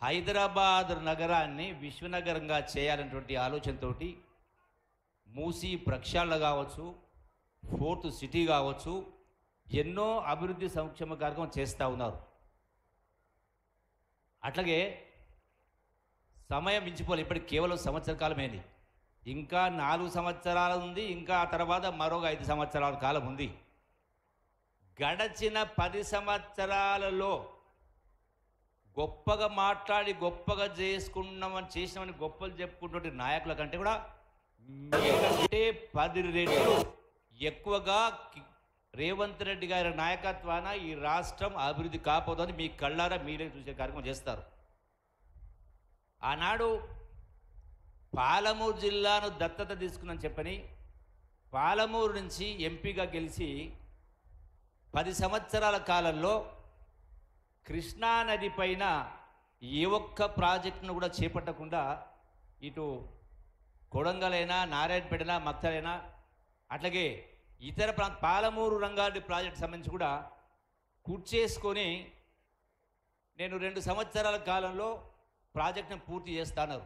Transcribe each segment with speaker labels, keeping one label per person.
Speaker 1: హైదరాబాద్ నగరాన్ని విశ్వనగరంగా చేయాలనేటువంటి ఆలోచనతోటి మూసీ ప్రక్షాళన కావచ్చు, ఫోర్త్ సిటీ కావచ్చు, ఎన్నో అభివృద్ధి సంక్షేమ కార్యక్రమం చేస్తూ ఉన్నారు. అట్లాగే సమయం మించిపోలేదు. ఇప్పటికి కేవలం సంవత్సర కాలమేంది, ఇంకా 4 సంవత్సరాలు ఉంది, ఇంకా ఆ తర్వాత మరొక 5 సంవత్సరాల కాలం ఉంది. గడచిన 10 సంవత్సరాలలో గొప్పగా మాట్లాడి గొప్పగా చేసినామని గొప్పలు చెప్పుకున్నటువంటి నాయకుల కంటే కూడా మీకంటే 10 రెట్లు ఎక్కువగా రేవంత్ రెడ్డి గారి నాయకత్వాన ఈ రాష్ట్రం అభివృద్ధి కాకపోతుంది. మీ కళ్ళారా మీరే చూసే కార్యక్రమం చేస్తారు. ఆనాడు పాలమూరు జిల్లాను దత్తత తీసుకున్నాను చెప్పని పాలమూరు నుంచి ఎంపీగా గెలిచి 10 సంవత్సరాల కాలంలో కృష్ణానది పైన ఏ ఒక్క ప్రాజెక్టును కూడా చేపట్టకుండా ఇటు కొడంగలైనా, నారాయణపేటైనా, మక్తలైనా, అట్లాగే ఇతర పాలమూరు రంగారెడ్డి ప్రాజెక్టు సంబంధించి కూడా కూర్చేసుకొని నేను 2 సంవత్సరాల కాలంలో ప్రాజెక్టును పూర్తి చేస్తాను.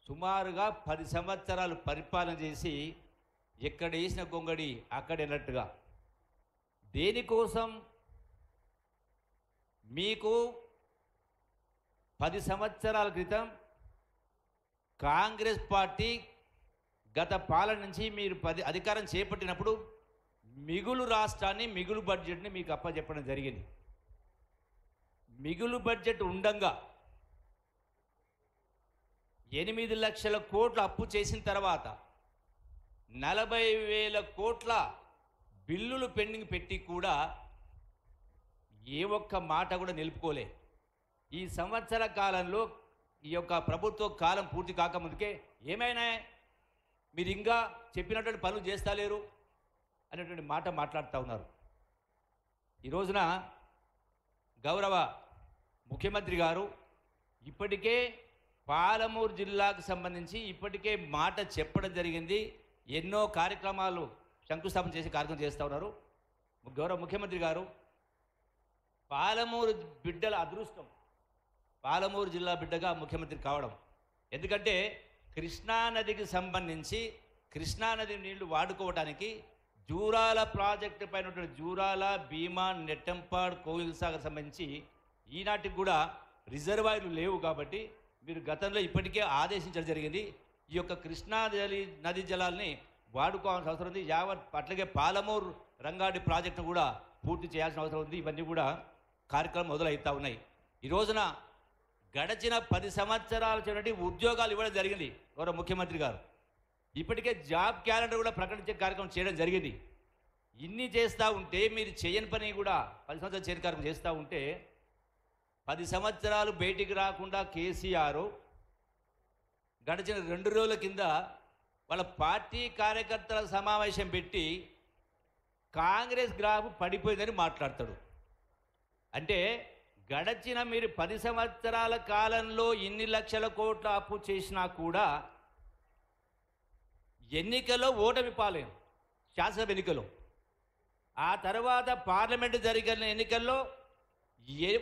Speaker 1: సుమారుగా 10 సంవత్సరాలు పరిపాలన చేసి ఎక్కడ వేసిన గొంగడి అక్కడేనట్టుగా. దేనికోసం? మీకు 10 సంవత్సరాల క్రితం కాంగ్రెస్ పార్టీ గత పాలన నుంచి మీరు అధికారం చేపట్టినప్పుడు మిగులు రాష్ట్రాన్ని, మిగులు బడ్జెట్ని మీకు అప్పచెప్పడం జరిగింది. మిగులు బడ్జెట్ ఉండంగా 8 లక్షల కోట్ల అప్పు చేసిన తర్వాత 40,000 కోట్ల బిల్లులు పెండింగ్ పెట్టి కూడా ఏ ఒక్క మాట కూడా నిలుపుకోలే. ఈ సంవత్సర కాలంలో ఈ యొక్క ప్రభుత్వ కాలం పూర్తి కాకముందుకే ఏమైనా మీరు ఇంకా చెప్పినటువంటి పనులు చేస్తలేరు అనేటువంటి మాట మాట్లాడుతూ ఉన్నారు. ఈ రోజున గౌరవ ముఖ్యమంత్రి గారు ఇప్పటికే పాలమూరు జిల్లాకు సంబంధించి ఇప్పటికే మాట చెప్పడం జరిగింది. ఎన్నో కార్యక్రమాలు శంకుస్థాపన చేసి కార్యక్రమం చేస్తూ ఉన్నారు. గౌరవ ముఖ్యమంత్రి గారు పాలమూరు బిడ్డల అదృష్టం, పాలమూరు జిల్లా బిడ్డగా ముఖ్యమంత్రి కావడం. ఎందుకంటే కృష్ణానదికి సంబంధించి కృష్ణానది నీళ్లు వాడుకోవడానికి జూరాల ప్రాజెక్టు పైన జూరాల, భీమా, నెట్టంపాడ్, కోయిల్ సాగర్ సంబంధించి ఈనాటికి కూడా రిజర్వాయర్లు లేవు. కాబట్టి మీరు గతంలో ఇప్పటికే ఆదేశించడం జరిగింది. ఈ యొక్క కృష్ణా నది జలాల్ని వాడుకోవాల్సిన అవసరం ఉంది. అట్లాగే పాలమూరు రంగారెడ్డి ప్రాజెక్టు కూడా పూర్తి చేయాల్సిన అవసరం ఉంది. ఇవన్నీ కూడా కార్యక్రమం మొదలవుతూ ఉన్నాయి. ఈ రోజున గడచిన 10 సంవత్సరాల చిన్నటి ఉద్యోగాలు ఇవ్వడం జరిగింది గౌరవ ముఖ్యమంత్రి గారు. ఇప్పటికే జాబ్ క్యాలెండర్ కూడా ప్రకటించే కార్యక్రమం చేయడం జరిగింది. ఇన్ని చేస్తూ ఉంటే మీరు చేయని పని కూడా 10 సంవత్సరాలు చేయని కార్యక్రమం చేస్తూ ఉంటే 10 సంవత్సరాలు బయటికి రాకుండా కేసీఆర్ గడిచిన 2 రోజుల కింద వాళ్ళ పార్టీ కార్యకర్తల సమావేశం పెట్టి కాంగ్రెస్ గ్రాఫ్ పడిపోయిందని మాట్లాడతాడు. అంటే గడచిన మీరు 10 సంవత్సరాల కాలంలో ఇన్ని లక్షల కోట్ల అప్పు చేసినా కూడా ఎన్నికల్లో ఓటమి పాలేం, శాసనసభ ఎన్నికల్లో. ఆ తర్వాత పార్లమెంటు జరిగిన ఎన్నికల్లో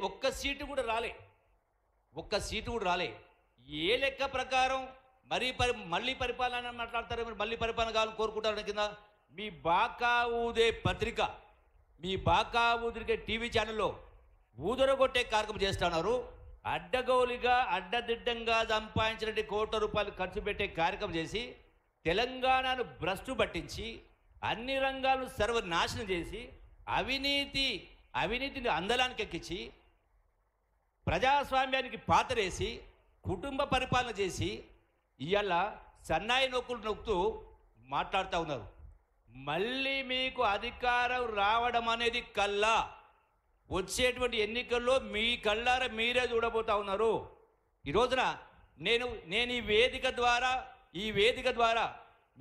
Speaker 1: ఒక్క సీటు కూడా రాలే, ఒక్క సీటు కూడా రాలే. ఏ లెక్క ప్రకారం మళ్ళీ పరిపాలన మాట్లాడతారు, మీరు మళ్ళీ పరిపాలన కావాలని కోరుకుంటారు కింద మీ బాకా ఊదే పత్రిక, మీ బాకా ఊదిరికే టీవీ ఛానల్లో ఊదరగొట్టే కార్యక్రమం చేస్తున్నారు. అడ్డగోలుగా అడ్డదిడ్డంగా సంపాదించిన కోట్ల రూపాయలు ఖర్చు పెట్టే కార్యక్రమం చేసి తెలంగాణను భ్రష్టు పట్టించి అన్ని రంగాలను సర్వనాశనం చేసి అవినీతిని అందలానికి ఎక్కించి ప్రజాస్వామ్యానికి పాతరేసి కుటుంబ పరిపాలన చేసి ఇవాళ సన్నాయి నొక్కులు నొక్కుతూ మాట్లాడుతూ ఉన్నారు. మళ్ళీ మీకు అధికారం రావడం అనేది కల్లా వచ్చేటువంటి ఎన్నికల్లో మీ కళ్ళారా మీరే చూడబోతా ఉన్నారు. ఈ రోజున నేను ఈ వేదిక ద్వారా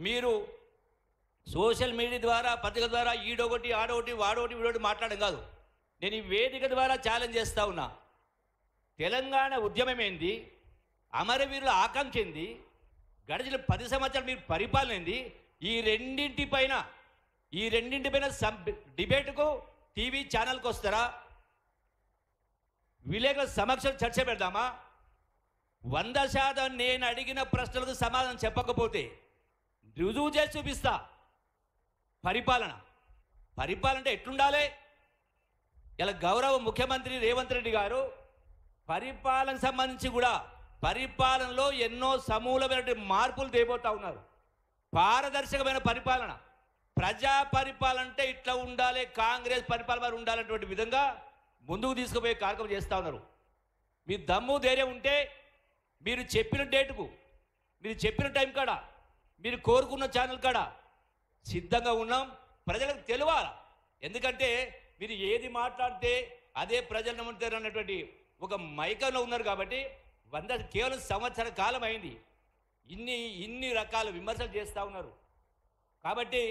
Speaker 1: మీరు సోషల్ మీడియా ద్వారా, పత్రిక ద్వారా ఈడొకటి ఆడొకటి వాడొకటి వీడొకటి మాట్లాడడం కాదు. నేను ఈ వేదిక ద్వారా ఛాలెంజ్ చేస్తూ ఉన్నా. తెలంగాణ ఉద్యమం ఏంది, అమరవీరుల ఆకాంక్ష ఏంది, గడిచిన 10 సంవత్సరాలు మీరు పరిపాలన ఏంది, ఈ రెండింటిపైన డిబేట్కు టీవీ ఛానల్కి వస్తారా? విలేకరుల సమక్షం చర్చ పెడదామా? 100% నేను అడిగిన ప్రశ్నలకు సమాధానం చెప్పకపోతే రుజువు చేసి చూపిస్తా. పరిపాలన అంటే ఎట్లుండాలి? ఇలా గౌరవ ముఖ్యమంత్రి రేవంత్ రెడ్డి గారు పరిపాలనకు సంబంధించి కూడా పరిపాలనలో ఎన్నో సమూలమైన మార్పులు తేబోతా ఉన్నారు. పారదర్శకమైన పరిపాలన, ప్రజా పరిపాలన అంటే ఇట్లా ఉండాలి, కాంగ్రెస్ పరిపాలన ఉండాలన్నటువంటి విధంగా ముందుకు తీసుకుపోయే కార్యక్రమం చేస్తూ ఉన్నారు. మీ దమ్ము ధైర్యం ఉంటే మీరు చెప్పిన డేటుకు, మీరు చెప్పిన టైం కాడ, మీరు కోరుకున్న ఛానల్ కాడ సిద్ధంగా ఉన్నాం. ప్రజలకు తెలియాలి. ఎందుకంటే మీరు ఏది మాట్లాడితే అదే ప్రజలు నమ్ముతారు అన్నటువంటి ఒక మైకంలో ఉన్నారు. కాబట్టి కేవలం సంవత్సర కాలం అయింది, ఇన్ని రకాల విమర్శలు చేస్తూ ఉన్నారు. కాబట్టి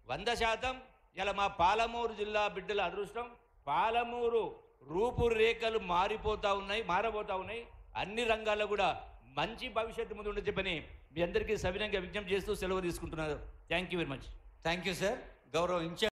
Speaker 1: 100% ఇలా మా పాలమూరు జిల్లా బిడ్డల అదృష్టం. పాలమూరు రూపురేఖలు మారబోతా ఉన్నాయి. అన్ని రంగాల్లో కూడా మంచి భవిష్యత్తు ముందు ఉండే చెప్పని మీ అందరికీ సవినంగా విజ్ఞప్తి చేస్తూ సెలవు తీసుకుంటున్నారు. Thank you very much.
Speaker 2: Thank you sir. గౌరవ ఇన్ఛార్జ్